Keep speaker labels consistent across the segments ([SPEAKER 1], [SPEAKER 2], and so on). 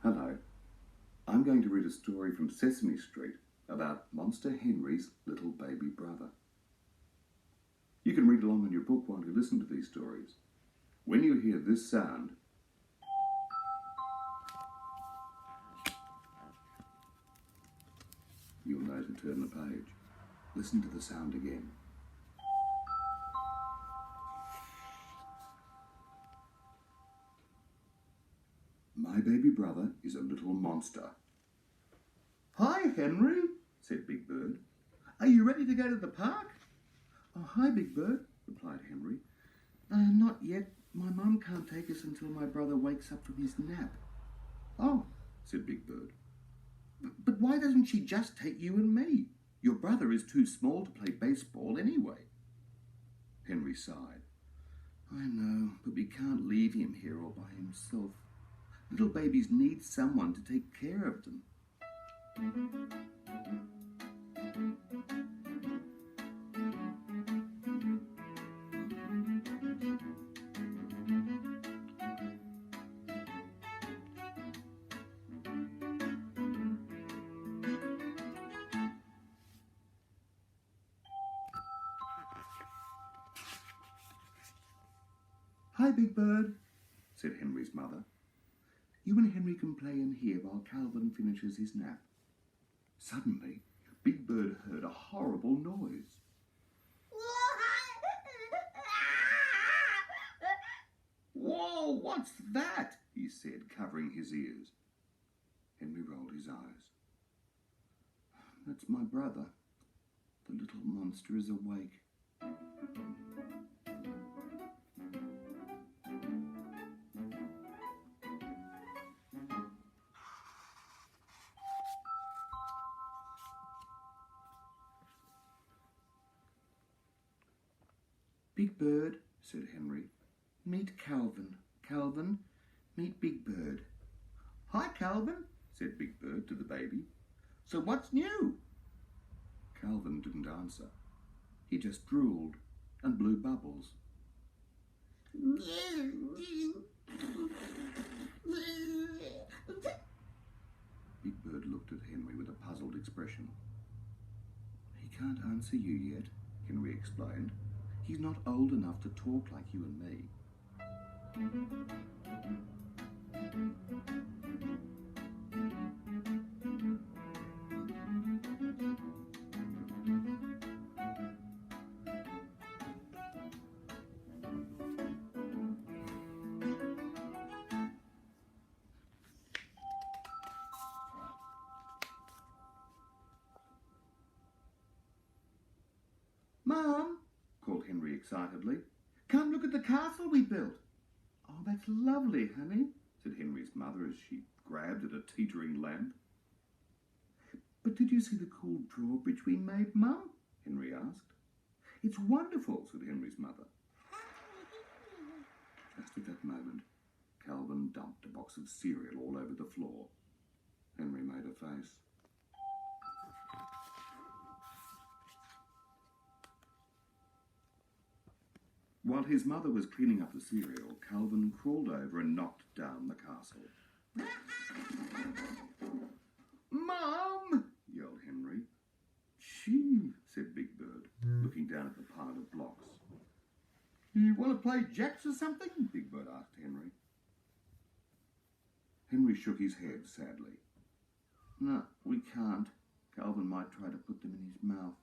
[SPEAKER 1] Hello. I'm going to read a story from Sesame Street about Monster Henry's little baby brother. You can read along in your book while you listen to these stories. When you hear this sound, you'll know to turn the page. Listen to the sound again. My baby brother is a little monster.
[SPEAKER 2] Hi, Henry, said Big Bird. Are you ready to go to the park?
[SPEAKER 1] Oh, hi, Big Bird, replied Henry. Not yet. My mum can't take us until my brother wakes up from his nap.
[SPEAKER 2] Oh,
[SPEAKER 1] said Big Bird.
[SPEAKER 2] But why doesn't she just take you and me? Your brother is too small to play baseball anyway.
[SPEAKER 1] Henry sighed. I know, but we can't leave him here all by himself. Little babies need someone to take care of them.
[SPEAKER 2] Hi, Big Bird,
[SPEAKER 1] said Henry's mother. You and Henry can play in here while Calvin finishes his nap. Suddenly, Big Bird heard a horrible noise.
[SPEAKER 2] Whoa, what's that?
[SPEAKER 1] He said, covering his ears. Henry rolled his eyes. That's my brother. The little monster is awake. Big Bird, said Henry, meet Calvin. Calvin, meet Big Bird.
[SPEAKER 2] Hi, Calvin,
[SPEAKER 1] said Big Bird to the baby.
[SPEAKER 2] So what's new?
[SPEAKER 1] Calvin didn't answer. He just drooled and blew bubbles. Big Bird looked at Henry with a puzzled expression. He can't answer you yet, Henry explained. He's not old enough to talk like you and me.
[SPEAKER 2] Mum, called Henry excitedly. Come look at the castle we built.
[SPEAKER 1] Oh, that's lovely, honey, said Henry's mother as she grabbed at a teetering lamp.
[SPEAKER 2] But did you see the cool drawbridge we made, Mum?
[SPEAKER 1] Henry asked.
[SPEAKER 2] It's wonderful,
[SPEAKER 1] said Henry's mother. Just at that moment, Calvin dumped a box of cereal all over the floor. Henry made a face. While his mother was cleaning up the cereal, Calvin crawled over and knocked down the castle.
[SPEAKER 2] Mum!
[SPEAKER 1] Yelled Henry. Shee, said Big Bird, looking down at the pile of blocks.
[SPEAKER 2] You want to play jacks or something?
[SPEAKER 1] Big Bird asked Henry. Henry shook his head sadly. No, we can't. Calvin might try to put them in his mouth.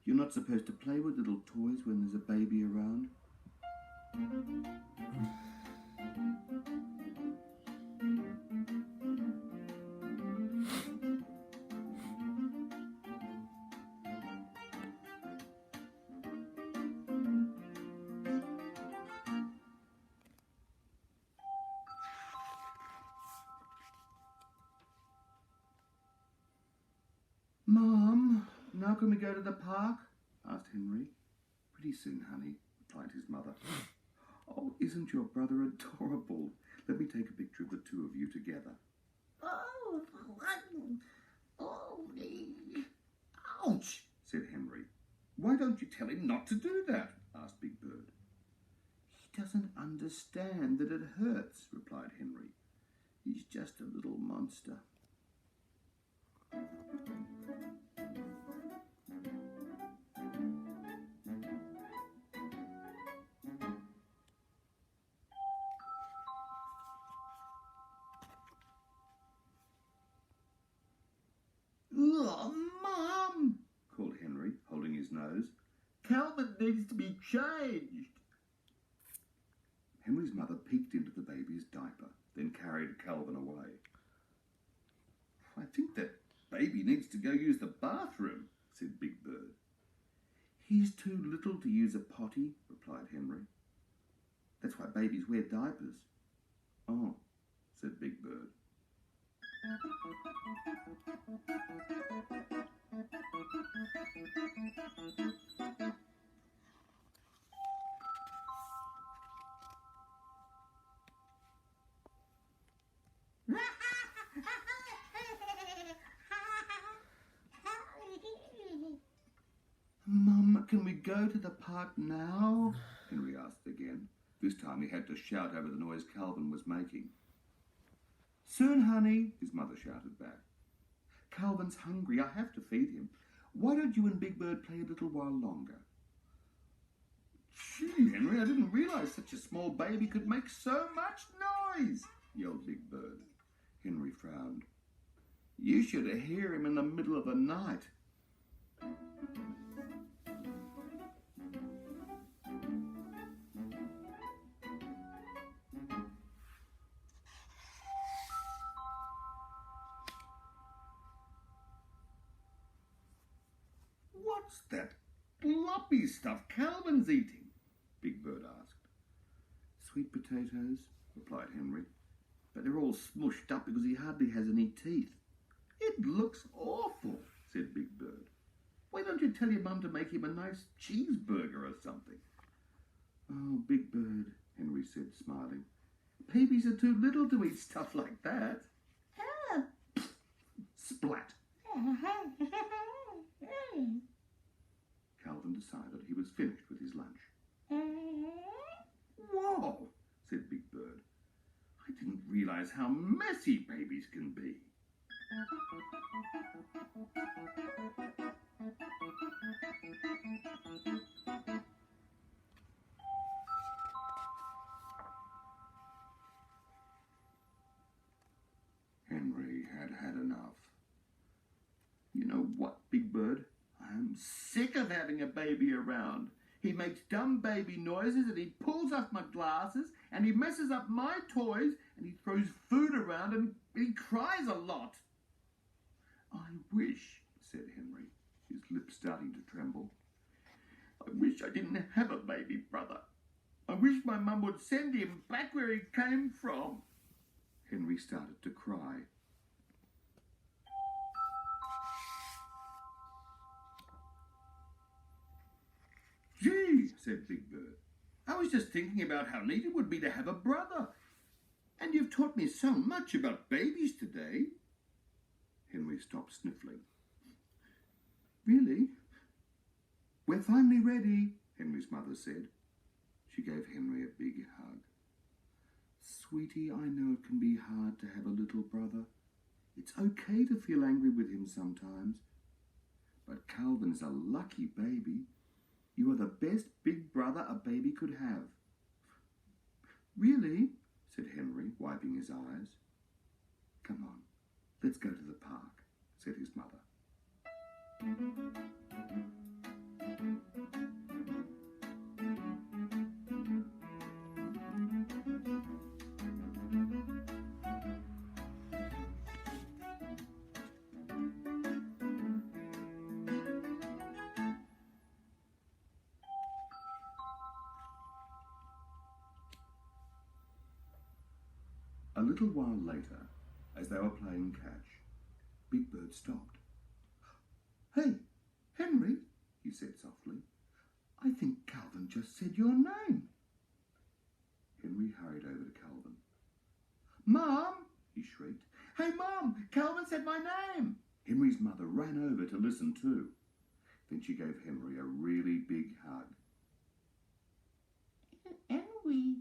[SPEAKER 1] You're not supposed to play with little toys when there's a baby around.
[SPEAKER 2] Mum, now can we go to the park?
[SPEAKER 1] Asked Henry. Pretty soon, honey, replied his mother. Oh, isn't your brother adorable? Let me take a picture of the two of you together.
[SPEAKER 2] Ouch,
[SPEAKER 1] said Henry. Why don't you tell him not to do that? Asked Big Bird. He doesn't understand that it hurts, replied Henry. He's just a little
[SPEAKER 2] monster.
[SPEAKER 3] Oh, Mum,
[SPEAKER 2] called Henry, holding his nose.
[SPEAKER 3] Calvin needs to be changed.
[SPEAKER 2] Henry's mother peeked into the baby's diaper, then carried Calvin away. I think that baby needs to go use the bathroom, said Big Bird. He's too little to use a potty, replied Henry. That's why babies wear diapers. Oh, said Big Bird. Mum, can we go to the park now? Henry asked again. This time he had to shout over the noise Calvin was making. Soon, honey, his mother shouted back. Calvin's hungry. I have to feed him. Why don't you and Big Bird play a little while longer? Gee, Henry, I didn't realise such a small baby could make so much noise, yelled Big Bird. Henry frowned. You should hear him in the middle of the night. What's that floppy stuff Calvin's eating? Big Bird asked. Sweet potatoes, replied Henry, but they're all smushed up because he hardly has any teeth. It looks awful, said Big Bird. Why don't you tell your mum to make him a nice cheeseburger or something? Oh, Big Bird, Henry said, smiling. Babies are too little to eat stuff like that. Splat. Calvin decided he was finished with his lunch. Whoa, said Big Bird. I didn't realise how messy babies can be. Henry had had enough. You know what, Big Bird? I'm sick of having a baby around. He makes dumb baby noises and he pulls off my glasses and he messes up my toys and he throws food around and he cries a lot. I wish, said Henry, his lips starting to tremble. I wish I didn't have a baby brother. I wish my mum would send him back where he came from. Henry started to cry. Gee, said Big Bird, I was just thinking about how neat it would be to have a brother. And you've taught me so much about babies today. Henry stopped sniffling. Really? We're finally ready, Henry's mother said. She gave Henry a big hug. Sweetie, I know it can be hard to have a little brother. It's okay to feel angry with him sometimes. But Calvin's a lucky baby. You are the best big brother a baby could have. Really? Said Henry, wiping his eyes. Come on, let's go to the park, said his mother. A little while later, as they were playing catch, Big Bird stopped. Hey, Henry, he said softly, I think Calvin just said your name. Henry hurried over to Calvin. Mum, he shrieked. Hey, Mum, Calvin said my name. Henry's mother ran over to listen too. Then she gave Henry a really big hug. Henry.